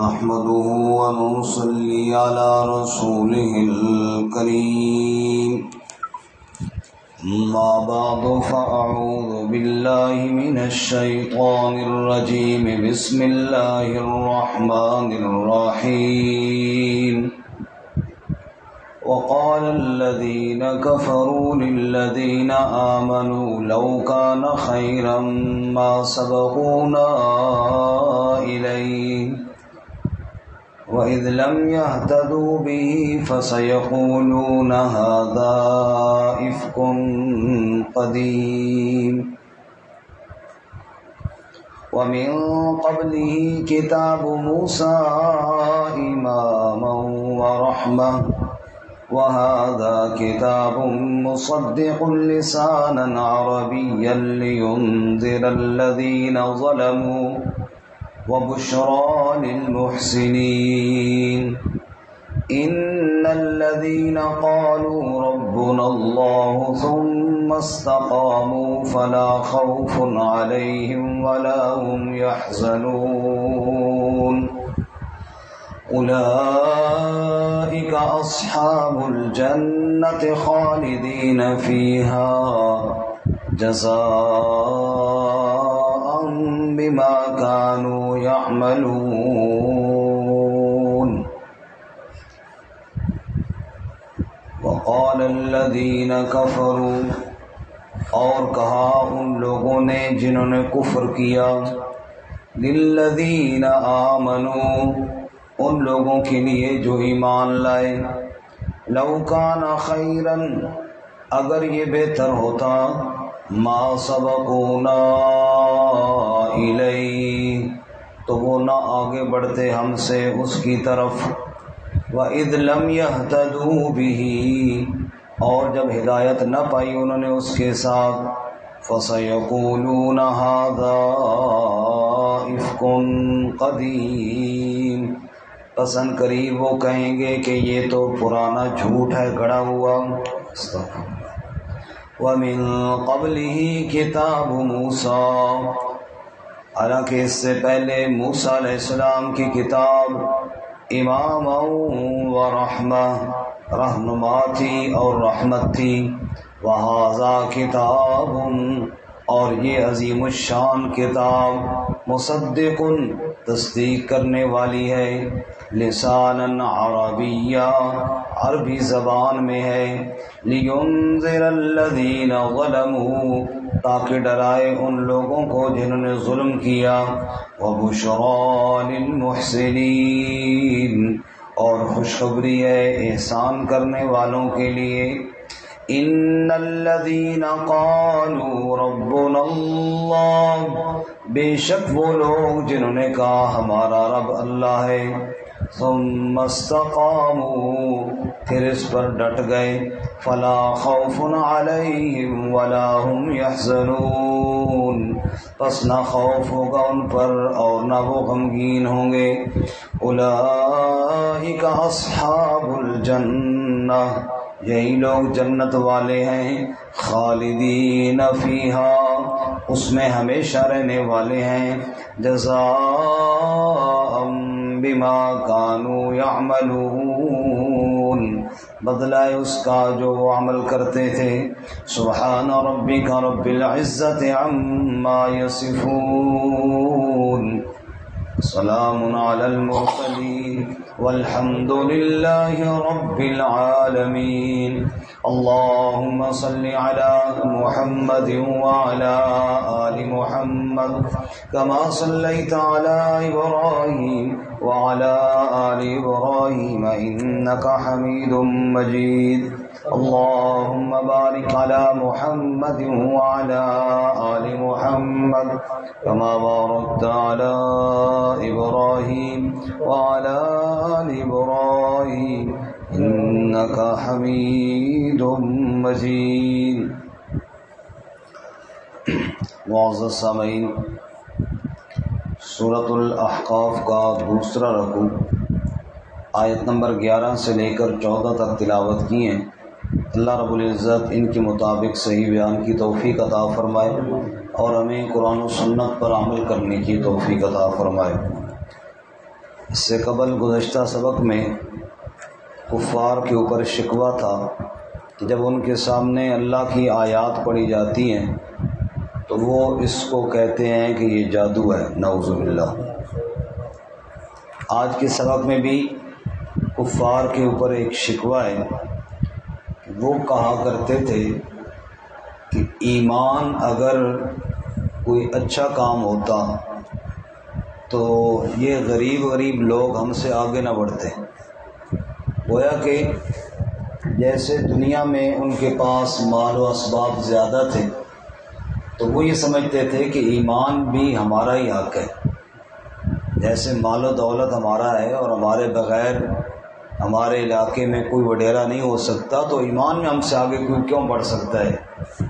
نحمده ونصلي على رسوله الكريم ما بعد فأعوذ بالله من الشيطان الرجيم بسم الله الرحمن الرحيم وقال الذين كفروا للذين آمنوا لو كان خيرا ما سبقونا إليه وإذ لم يهتدوا به فسيقولون هذا إفك قديم ومن قبله كتاب موسى إماما ورحمة وهذا كتاب مصدق لسانا عربيا لينذر الذين ظلموا وبشرى للمحسنين إن الذين قالوا ربنا الله ثم استقاموا فلا خوف عليهم ولا هم يحزنون أولئك أصحاب الجنة خالدين فيها جزاء بما كانوا يعملون وقال الذين كفروا اور کہا ان لوگوں نے جنہوں نے کفر کیا للذین آمنوا ان لوگوں کے لیے جو ایمان لائے لو کان خیرا اگر یہ بہتر ہوتا ما سبقونا الیہ تو وہ نہ آگے بڑھتے ہم سے اس کی طرف وَإِذْ لَمْ يَهْتَدُوا بِهِ اور جب ہدایت نہ پائی انہوں نے اس کے ساتھ فَسَيَقُولُونَ هَذَا إِفْكٌ قَدِيمٌ پس ان قریب وہ کہیں گے کہ یہ تو پرانا جھوٹ ہے گڑا ہوا وَمِن قَبْلِهِ كِتَابُ مُوسَىٰ حالانکہ اس سے پہلے موسیٰ علیہ السلام کی کتاب اماما و رحمہ رہنما تھی اور رحمت تھی وَهَذَا کتاب اور یہ عظیم الشان کتاب مصدق تصدیق کرنے والی ہے لسانا عربیہ عربی زبان میں ہے لِيُنذِرَ الَّذِينَ ظَلَمُوا تاکہ ڈرائے ان لوگوں کو جنہوں نے ظلم کیا وَبُشْرَى لِلْمُحْسِنِينَ اور خوشخبری ہے احسان کرنے والوں کے لیے ان الذين قالوا ربنا اللہ بے شک وہ لوگ جنہوں نے کہا ہمارا رب اللہ ہے ثم استقاموا پھر اس پر ڈٹ گئے فلا خوف علیہم ولا هم يحزنون پس نہ خوف ہوگا ان پر اور نہ وہ غمگین ہوں گے اولئک اصحاب الجنہ یہی لوگ جنت والے ہیں خالدین فیہا اس میں ہمیشہ رہنے والے ہیں جزاء بما کانوا یعملون بدلہ اس کا جو وہ عمل کرتے تھے سبحان ربک رب العزت عما یصفون سلام علی المرسلین والحمد للہ رب العالمین اللہم صل علی محمد وعلی آل محمد کما صلیت علی ابراہیم وعلی آل ابراہیم انکا حمید مجید اللہم بارک علی محمد وعلی آل محمد کما بارکت علی ابراہیم وعلی آل ابراہیم انکا حمید مجید معزز سامعین سورۃ الاحقاف کا دوسرا رکوع آیت نمبر 11 سے لے کر 14 تک تلاوت کی ہیں اللہ رب العزت ان کے مطابق صحیح بیان کی توفیق عطا فرمائے اور ہمیں قرآن و سنت پر عمل کرنے کی توفیق عطا فرمائے۔ اس سے قبل گزشتہ سبق میں کفار کے اوپر شکوہ تھا کہ جب ان کے سامنے اللہ کی آیات پڑھی جاتی ہیں تو وہ اس کو کہتے ہیں کہ یہ جادو ہے، نعوذ باللہ۔ آج کے سبق میں بھی کفار کے اوپر ایک شکوہ ہے کہ وہ کہا کرتے تھے کہ ایمان اگر کوئی اچھا کام ہوتا تو یہ غریب لوگ ہم سے آگے نہ بڑھتے۔ گویا کہ جیسے دنیا میں ان کے پاس مال و اسباب زیادہ تھے تو وہ یہ سمجھتے تھے کہ ایمان بھی ہمارا ہی حق ہے، جیسے مال و دولت ہمارا ہے اور ہمارے بغیر ہمارے علاقے میں کوئی وڈیرا نہیں ہو سکتا، تو ایمان میں ہم سے آگے کوئی کیوں بڑھ سکتا ہے؟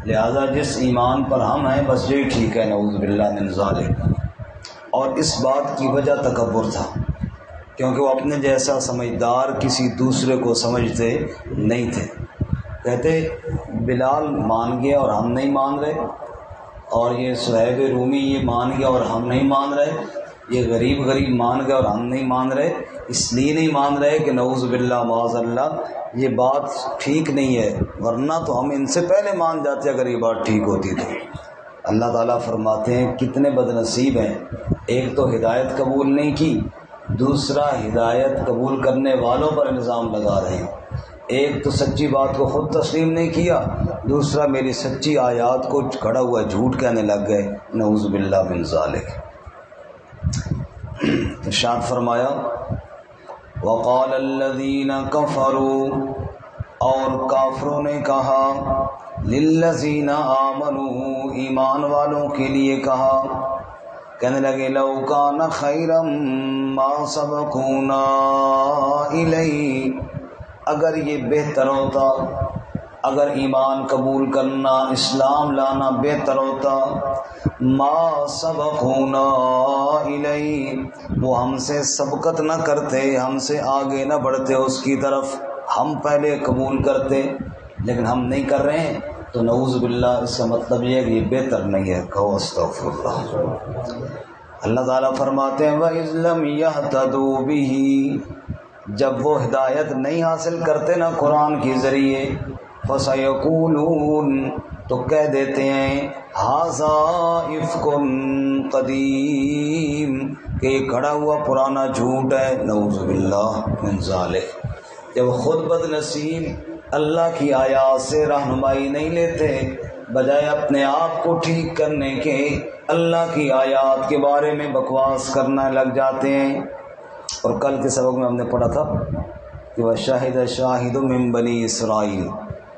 لہذا جس ایمان پر ہم ہیں بس یہی ٹھیک ہے، نعوذ باللہ من ذالک۔ اور اس بات کی وجہ تکبر تھا، کیونکہ وہ اپنے جیسا سمجھدار کسی دوسرے کو سمجھتے نہیں تھے۔ کہتے بلال مان گیا اور ہم نہیں مان رہے، اور یہ صہیب رومی یہ مان گیا اور ہم نہیں مان رہے، یہ غریب مان گیا اور ہم نہیں مان رہے۔ اس لیے نہیں مان رہے کہ نعوذ باللہ معاذ اللہ یہ بات ٹھیک نہیں ہے، ورنہ تو ہم ان سے پہلے مان جاتے اگر یہ بات ٹھیک ہوتی تو۔ اللہ تعالیٰ فرماتے ہیں کتنے بد نصیب ہیں، ایک تو ہدایت قبول نہیں کی، دوسرا ہدایت قبول کرنے والوں پر الزام لگا رہے ہیں۔ ایک تو سچی بات کو خود تسلیم نہیں کیا، دوسرا میری سچی آیات کو کھڑا ہوا جھوٹ کہنے لگ گئے، نعوذ باللہ من ذالک۔ ارشاد فرمایا وقال الذین کفروا، اور کافروں نے کہا، للذین آمنوا، ایمان والوں کے لیے کہا، کہنے لگے لو کان خیرا ما سبقونا الیہ، اگر یہ بہتر ہوتا، اگر ایمان قبول کرنا اسلام لانا بہتر ہوتا، ما سبقونا الیہ، وہ ہم سے سبقت نہ کرتے، ہم سے آگے نہ بڑھتے اس کی طرف، ہم پہلے قبول کرتے، لیکن ہم نہیں کر رہے ہیں تو نعوذ باللہ اس کا مطلب یہ ہے کہ یہ بہتر نہیں ہے، کہو استغفر اللہ۔ اللہ تعالیٰ فرماتے ہیں وَإِذْ لَمْ يَهْتَدُوا بِهِ، جب وہ ہدایت نہیں حاصل کرتے نا قرآن کے ذریعے، فَسَيَقُولُونَ، تو کہہ دیتے ہیں هَذَا إِفْكٌ قَدِيمٌ، کہ یہ کھڑا ہوا پرانا جھوٹ ہے، نعوذ باللہ من ذالک۔ جب خود بد نصیب اللہ کی آیات سے رہنمائی نہیں لیتے، بجائے اپنے آپ کو ٹھیک کرنے کے اللہ کی آیات کے بارے میں بکواس کرنا لگ جاتے ہیں۔ اور کل کے سبق میں ہم نے پڑھا تھا کہ وَشَاهِدَ شَاهِدٌ مِّن بَنِي اسرائیل،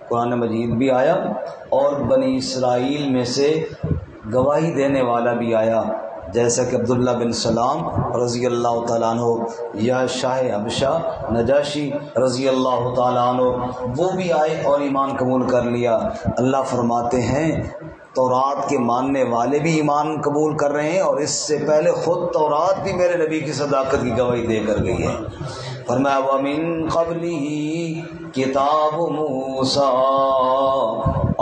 قرآن مجید بھی آیا اور بنی اسرائیل میں سے گواہی دینے والا بھی آیا، جیسا کہ عبداللہ بن سلام رضی اللہ تعالیٰ عنہ یا شاہ حبشہ نجاشی رضی اللہ تعالیٰ عنہ، وہ بھی آئے اور ایمان قبول کر لیا۔ اللہ فرماتے ہیں تورات کے ماننے والے بھی ایمان قبول کر رہے ہیں، اور اس سے پہلے خود تورات بھی میرے نبی کی صداقت کی گواہی دے کر گئی ہے۔ فرمایا وَمِن قَبْلِهِ کتاب موسیٰ،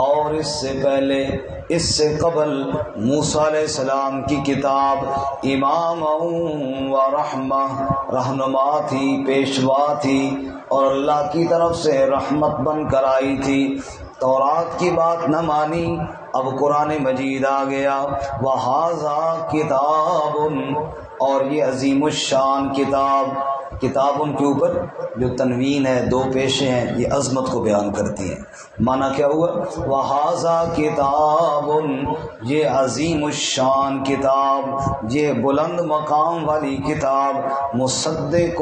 اور اس سے پہلے، اس سے قبل موسیٰ علیہ السلام کی کتاب امام و رحمہ، رہنما تھی، پیشوا تھی، اور اللہ کی طرف سے رحمت بن کر آئی تھی۔ تورات کی بات نہ مانی، اب قرآن مجید آ گیا، وَهَذَا کتاب، اور یہ عظیم الشان کتاب، کتاب ان کے اوپر جو تنوین ہے، دو پیشے ہیں، یہ عظمت کو بیان کرتی ہیں۔ معنی کیا ہوا؟ وَهَذَا کتاب، یہ عظیم الشان کتاب، یہ بلند مقام والی کتاب، مصدق،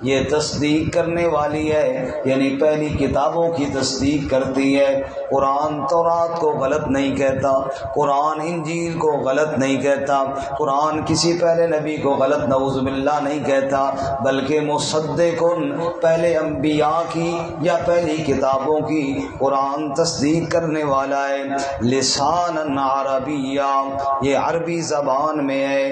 یہ تصدیق کرنے والی ہے، یعنی پہلی کتابوں کی تصدیق کرتی ہے۔ قرآن تورات کو غلط نہیں کہتا، قرآن انجیل کو غلط نہیں کہتا، قرآن کسی پہلے نبی کو غلط نعوذ باللہ نہیں کہتا، بلکہ مصدقن پہلے انبیاء کی یا پہلی کتابوں کی قرآن تصدیق کرنے والا ہے، لسانا عربیہ یہ عربی زبان میں ہے۔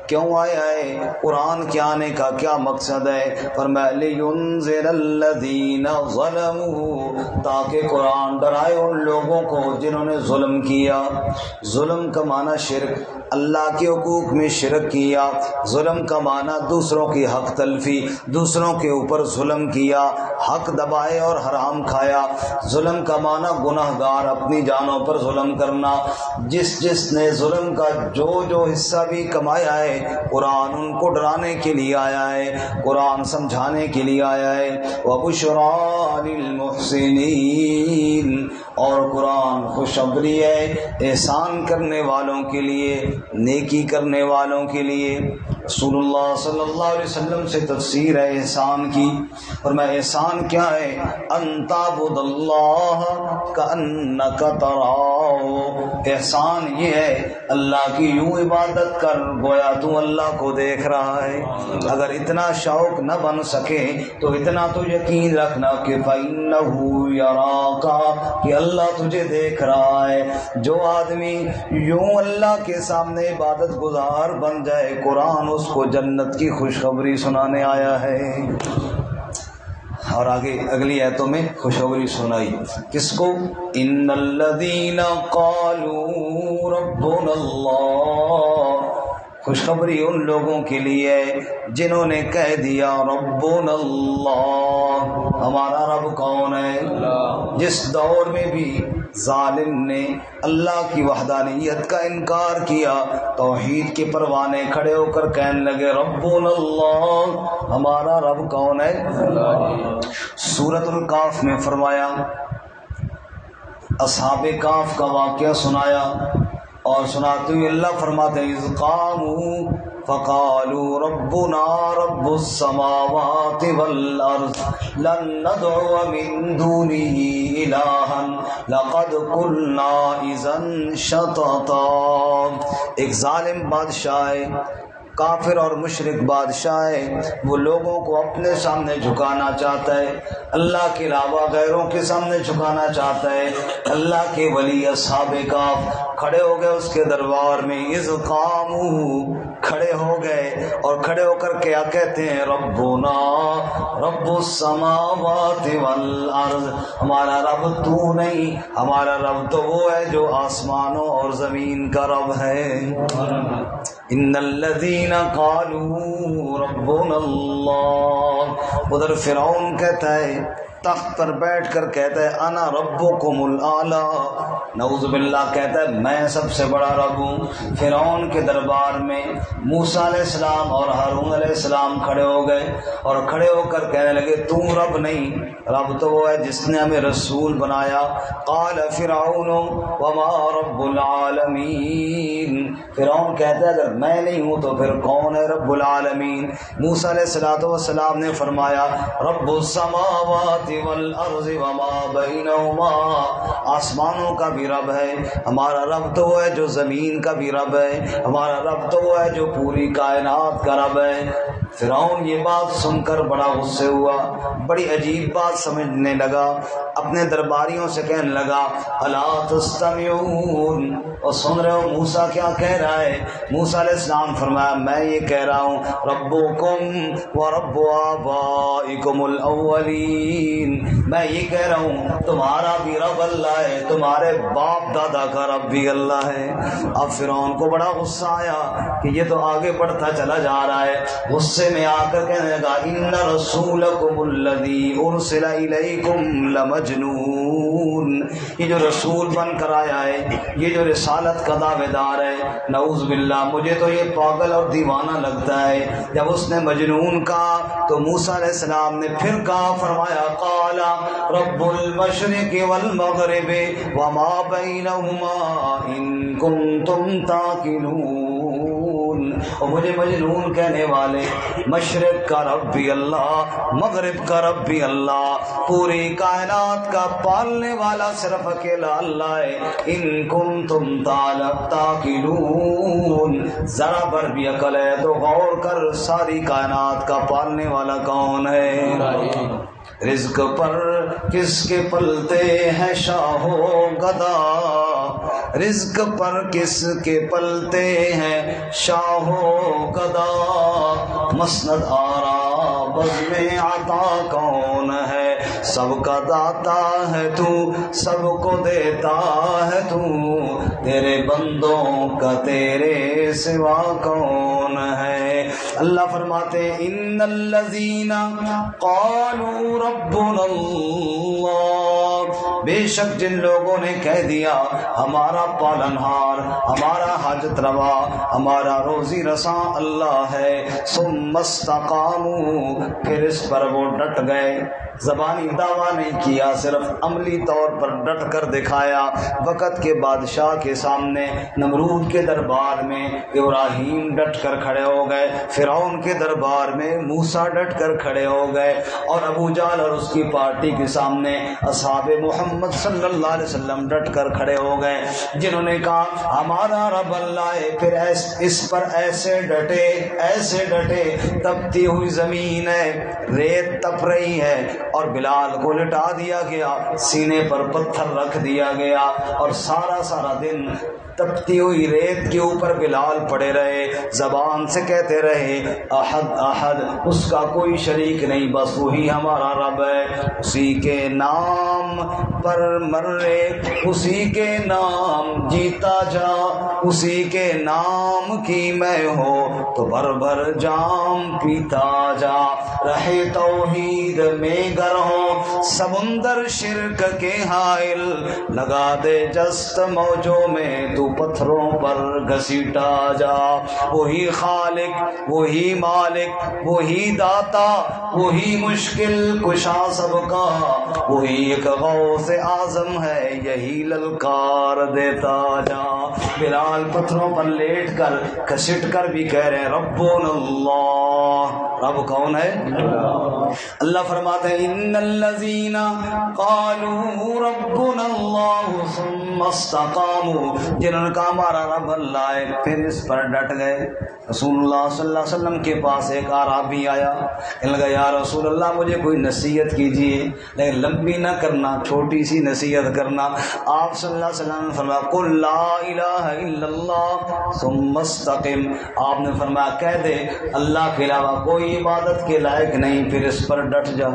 کیوں آیا ہے؟ قرآن کے آنے کا کیا مقصد ہے؟ فرمایا لینذر الذین ظلموا، تاکہ قرآن ڈرائے ان لوگوں کو جنہوں نے ظلم کیا۔ ظلم کا معنی شرک، اللہ کے حقوق میں شرک کیا۔ ظلم کا معنی دوسروں کی حق تلفی، دوسروں کے اوپر ظلم کیا، حق دبائے اور حرام کھایا۔ ظلم کا معنی گناہ گار اپنی جانوں پر ظلم کرنا۔ جس نے ظلم کا جو حصہ بھی کمایا ہے، قرآن ان کو ڈرانے کے لیے آیا ہے، قرآن سمجھانے کے لیے آیا ہے۔ وَبُشْرَىٰ لِلْمُحْسِنِينَ، اور قرآن خوشخبری ہے احسان کرنے والوں کے لیے، نیکی کرنے والوں کے لیے۔ رسول اللہ صلی اللہ علیہ وسلم سے تفسیر ہے احسان کی، اور میں احسان کیا ہے؟ ان تعبد اللہ کأنک تراہ، احسان یہ ہے اللہ کی یوں عبادت کر گویا تو اللہ کو دیکھ رہا ہے۔ اگر اتنا شوق نہ بن سکے تو اتنا تو یقین رکھنا کہ فإنہ یراک، کہ اللہ تجھے دیکھ رہا ہے۔ جو آدمی یوں اللہ کے سامنے عبادت گزار بن جائے، قرآن اس کو جنت کی خوشخبری سنانے آیا ہے۔ اور آگے اگلی آیتوں میں خوشخبری سنائی کس کو؟ ان الذین قالوا ربنا اللہ، خوشخبری ان لوگوں کے لیے جنہوں نے کہہ دیا ربنا اللہ، ہمارا رب کون ہے؟ جس دور میں بھی ظالم نے اللہ کی وحدانیت کا انکار کیا، توحید کے پروانے کھڑے ہو کر کہنے لگے ربنا اللہ، ہمارا رب کون ہے؟ سورۃ الکہف میں فرمایا، اصحاب کہف کا واقعہ سنایا، اور سناتے ہوئے اللہ فرماتے ہیں اذ قاموا فقالوا ربنا رب السماوات والارض لن ندعو من دونه الها لقد قلنا اذا شططا۔ ایک ظالم بادشاہ ہے، کافر اور مشرک بادشاہ ہے، وہ لوگوں کو اپنے سامنے جھکانا چاہتا ہے، اللہ کے علاوہ غیروں کے سامنے جھکانا چاہتا ہے۔ اللہ کے ولی اصحاب کہف کھڑے ہو گئے اس کے دربار میں، اذ قاموا، کھڑے ہو گئے، اور کھڑے ہو کر کیا کہتے ہیں؟ ربنا رب السماوات والارض، ہمارا رب تو نہیں، ہمارا رب تو وہ ہے جو آسمانوں اور زمین کا رب ہے۔ ان الذین قالوا ربنا اللہ، ادھر فرعون کہتا ہے، تخت پر بیٹھ کر کہتا ہے انا ربکم الاعلی، نعوذ باللہ کہتا ہے میں سب سے بڑا رب ہوں۔ فرعون کے دربار میں موسیٰ علیہ السلام اور ہارون علیہ السلام کھڑے ہو گئے، اور کھڑے ہو کر کہنے لگے تو رب نہیں، رب تو وہ ہے جس نے ہمیں رسول بنایا۔ قال فرعون وما رب العالمین، فرعون کہتا ہے اگر میں نہیں ہوں تو پھر کون ہے رب العالمین؟ موسیٰ علیہ السلام نے فرمایا رب السماوات والارض وما بینہما، آسمانوں کا بھی رب ہے، ہمارا رب تو وہ ہے جو زمین کا بھی رب ہے، ہمارا رب تو وہ ہے جو پوری کائنات کا رب ہے۔ فرعون یہ بات سن کر بڑا غصے ہوا، بڑی عجیب بات سمجھنے لگا، اپنے درباریوں سے کہنے لگا الا تستمعون، اور سن رہے ہو موسیٰ کیا کہہ رہا ہے؟ موسیٰ علیہ السلام فرمایا میں یہ کہہ رہا ہوں ربکم ورب آبائکم الاولین، میں یہ کہہ رہا ہوں تمہارا بھی رب اللہ ہے، تمہارے باپ دادا کا رب بھی اللہ ہے۔ اب فرعون کو بڑا غصہ آیا کہ یہ تو آگے بڑھتا چلا جا رہا ہے، غصے میں آ کر کہنے لگا ان رسولکم الذی ارسل الیکم لمجنون، یہ جو رسول بن کر آیا ہے، یہ جو رسالت کا دعوے دار ہے، نعوذ باللہ مجھے تو یہ پاگل اور دیوانہ لگتا ہے۔ جب اس نے مجنون کہا تو موسیٰ علیہ السلام نے پھر کہا، فرمایا قال رب المشرق والمغرب وما بینہما ان کنتم تعقلون، اور مجھے مجنون کہنے والے، مشرق کا رب بھی اللہ، مغرب کا رب بھی اللہ، پوری کائنات کا پالنے والا صرف اکیلا اللہ ہے۔ ان کنتم تعقلون، ذرا بر بھی عقل ہے تو غور کر، ساری کائنات کا پالنے والا کون ہے؟ رزق پر کس کے پلتے ہیں شاہ و گدا، رزق پر کس کے پلتے ہیں شاہ و گدا، مسند آرا بزم عطا کون ہے، سب کا داتا ہے تو، سب کو دیتا ہے تو، تیرے بندوں کا تیرے سوا کون ہے؟ اللہ فرماتے ہیں ان الذین قالوا ربنا اللہ، بے شک جن لوگوں نے کہہ دیا ہمارا پالنہار، ہمارا حاجت روا، ہمارا روزی رساں اللہ ہے، ثم استقاموا، پھر اس پر وہ ڈٹ گئے، زبانی دعویٰ نہیں کیا، صرف عملی طور پر ڈٹ کر دکھایا۔ وقت کے بادشاہ کے سامنے، نمرود کے دربار میں ابراہیم ڈٹ کر کھڑے ہو گئے، فرعون کے دربار میں موسیٰ ڈٹ کر کھڑے ہو گئے، اور ابو جہل اور اس کی پارٹی کے سامنے اصحاب محمد صلی اللہ علیہ وسلم ڈٹ کر کھڑے ہو گئے، جنہوں نے کہا ہمارا رب اللہ ہے، پھر اس پر ایسے ڈٹے، تپتی ہوئی زمین ہے، ریت تپ رہی ہے، اور بلال کو لٹا دیا گیا، سینے پر پتھر رکھ دیا گیا، اور سارا دن تپتی ہوئی ریت کے اوپر بلال پڑے رہے، زبان سے کہتے رہے احد احد، اس کا کوئی شریک نہیں، بس وہی ہمارا رب ہے، اسی کے نام پر مرے، اسی کے نام جیتا جا، اسی کے نام کی میں ہو تو بھر بھر جام پیتا جا، رہے توحید میں گر ہو سمندر شرک کے حائل، لگا دے جست موجوں میں تو پتھروں پر گھسیٹا جا، وہی خالق، وہی مالک، وہی داتا، وہی مشکل کشا سب کا، وہی ایک غوث اعظم ہے، یہی للکار دیتا جا۔ بلال پتھروں پر لیٹ کر گھسٹ کر بھی کہہ رہے ربنا اللہ، رب کون ہے؟ اللہ فرماتے ہیں ان الذین قالوا ربنا اللہ ثم استقاموا، جنہوں نے کہا ہمارا رب اللہ ہے، پھر اس پر ڈٹ گئے۔ رسول اللہ صلی اللہ علیہ وسلم کے پاس ایک اعرابی آیا، کہنے لگا یا رسول اللہ مجھے کوئی نصیحت کیجیے، لیکن لمبی نہ کرنا، چھوٹی سی نصیحت کرنا۔ آپ صلی اللہ علیہ وسلم نے فرمایا قل لا الہ الا اللہ ثم استقم، آپ نے فرمایا کہہ دے اللہ کے علاوہ کوئی عبادت کے لائق نہیں، پھر اس پر ڈٹ جا۔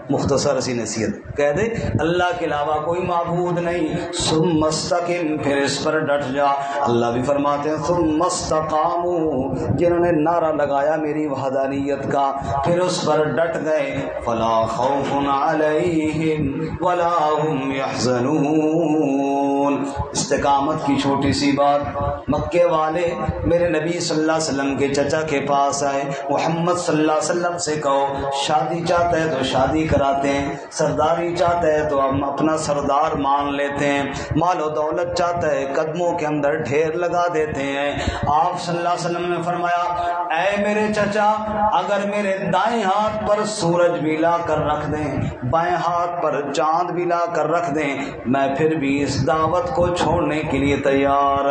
مختصر سی نصیحت کہہ دے اللہ کے علاوہ کوئی معبود نہیں، ثم استقم، پھر اس پر ڈٹ جا۔ اللہ بھی فرماتے ہیں ثم استقاموا، جنہوں نے نعرہ لگایا میری وحدانیت کا، پھر اس پر ڈٹ گئے، فلا خوف علیہم ولا هم يحزنون۔ استقامت کی چھوٹی سی بات، مکے والے میرے نبی صلی اللہ علیہ وسلم کے چچا کے پاس آئے، محمد صلی اللہ علیہ وسلم سے کہو شادی چاہتا ہے تو شادی کراتے ہیں، سرداری چاہتا ہے تو ہم اپنا سردار مان لیتے ہیں، مال و دولت چاہتا ہے قدموں کے اندر ڈھیر لگا دیتے ہیں۔ آپ صلی اللہ علیہ وسلم نے فرمایا اے میرے چچا، اگر میرے دائیں ہاتھ پر سورج بھی لا کر رکھ دیں، بائیں ہاتھ پر چاند بھی لا کر رکھ دیں، میں پھر بھی اس دعوت کو چھوڑنے کے لیے تیار۔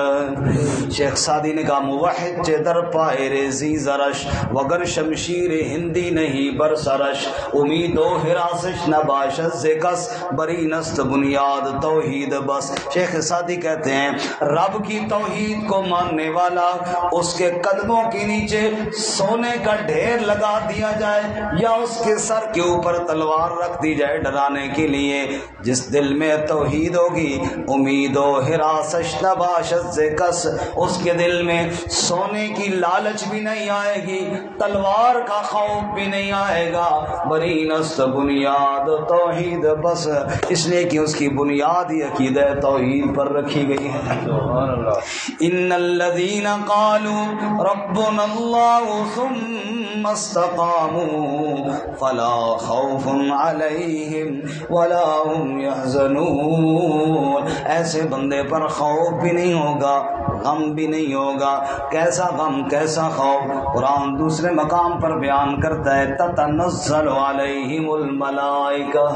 شیخ سعدی نے کہا موحد چے در پائے ریزی زرش، وگر شمشیر ہندی نہیں بر سرش، امید و حراسش نباشت زکس، بری نست بنیاد توحید بس۔ شیخ سعدی کہتے ہیں رب کی توحید کو ماننے والا، اس کے قدموں کے نیچے سونے کا ڈھیر لگا دیا جائے یا اس کے سر کے اوپر تلوار رکھ دی جائے ڈرانے کے لیے، جس دل میں توحید ہوگی امید و حراسش نباشت زکس، اس کے دل میں سونے کی لالچ بھی نہیں آئے گی، تلوار کا خوف بھی نہیں آئے گا، بری نست بنیاد توحید، بس اس لیے کہ اس کی بنیاد ہی عقیدہ توحید پر رکھی گئی ہے۔ سبحان اللہ۔ ان الذين قالوا ربنا الله ثم استقاموا فلا خوف عليهم ولا هم يحزنون، ایسے بندے پر خوف بھی نہیں ہوگا، غم بھی نہیں ہوگا۔ کیسا غم کیسا خوف؟ قرآن دوسرے مقام پر بیان کرتا ہے تتنزل علیہم الملائکہ،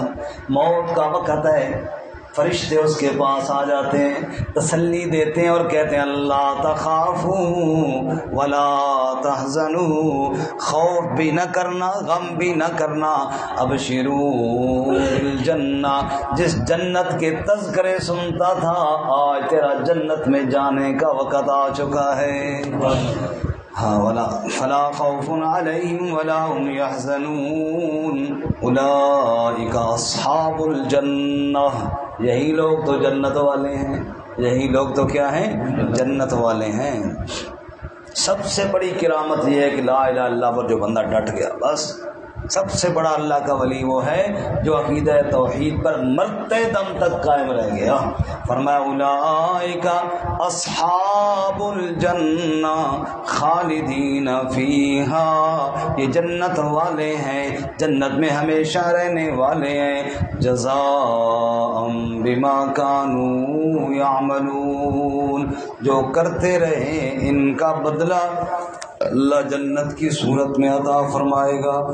موت کا وقت ہے، فرشتے اس کے پاس آ جاتے ہیں، تسلی دیتے ہیں اور کہتے ہیں اللہ تخافوا ولا تحزنوا، خوف بھی نہ کرنا، غم بھی نہ کرنا، ابشروا بالجنہ، جس جنت کے تذکرے سنتا تھا آج تیرا جنت میں جانے کا وقت آ چکا ہے۔ ہاں فلا خوف علیہم ولا هم يحزنون اولئک اصحاب الجنہ، یہی لوگ تو جنت والے ہیں، یہی لوگ تو کیا ہیں؟ جنت والے ہیں۔ سب سے بڑی کرامت یہ ہے کہ لا الہ الا اللہ پر جو بندہ ڈٹ گیا، بس سب سے بڑا اللہ کا ولی وہ ہے جو عقیدہ توحید پر مرتے دم تک قائم رہ گیا۔ فرمایا اولئک اصحاب الجنہ خالدین فیہا، یہ جنت والے ہیں، جنت میں ہمیشہ رہنے والے ہیں، جزاء بما کانوا یعملون، جو کرتے رہے ان کا بدلہ اللہ جنت کی صورت میں عطا فرمائے گا۔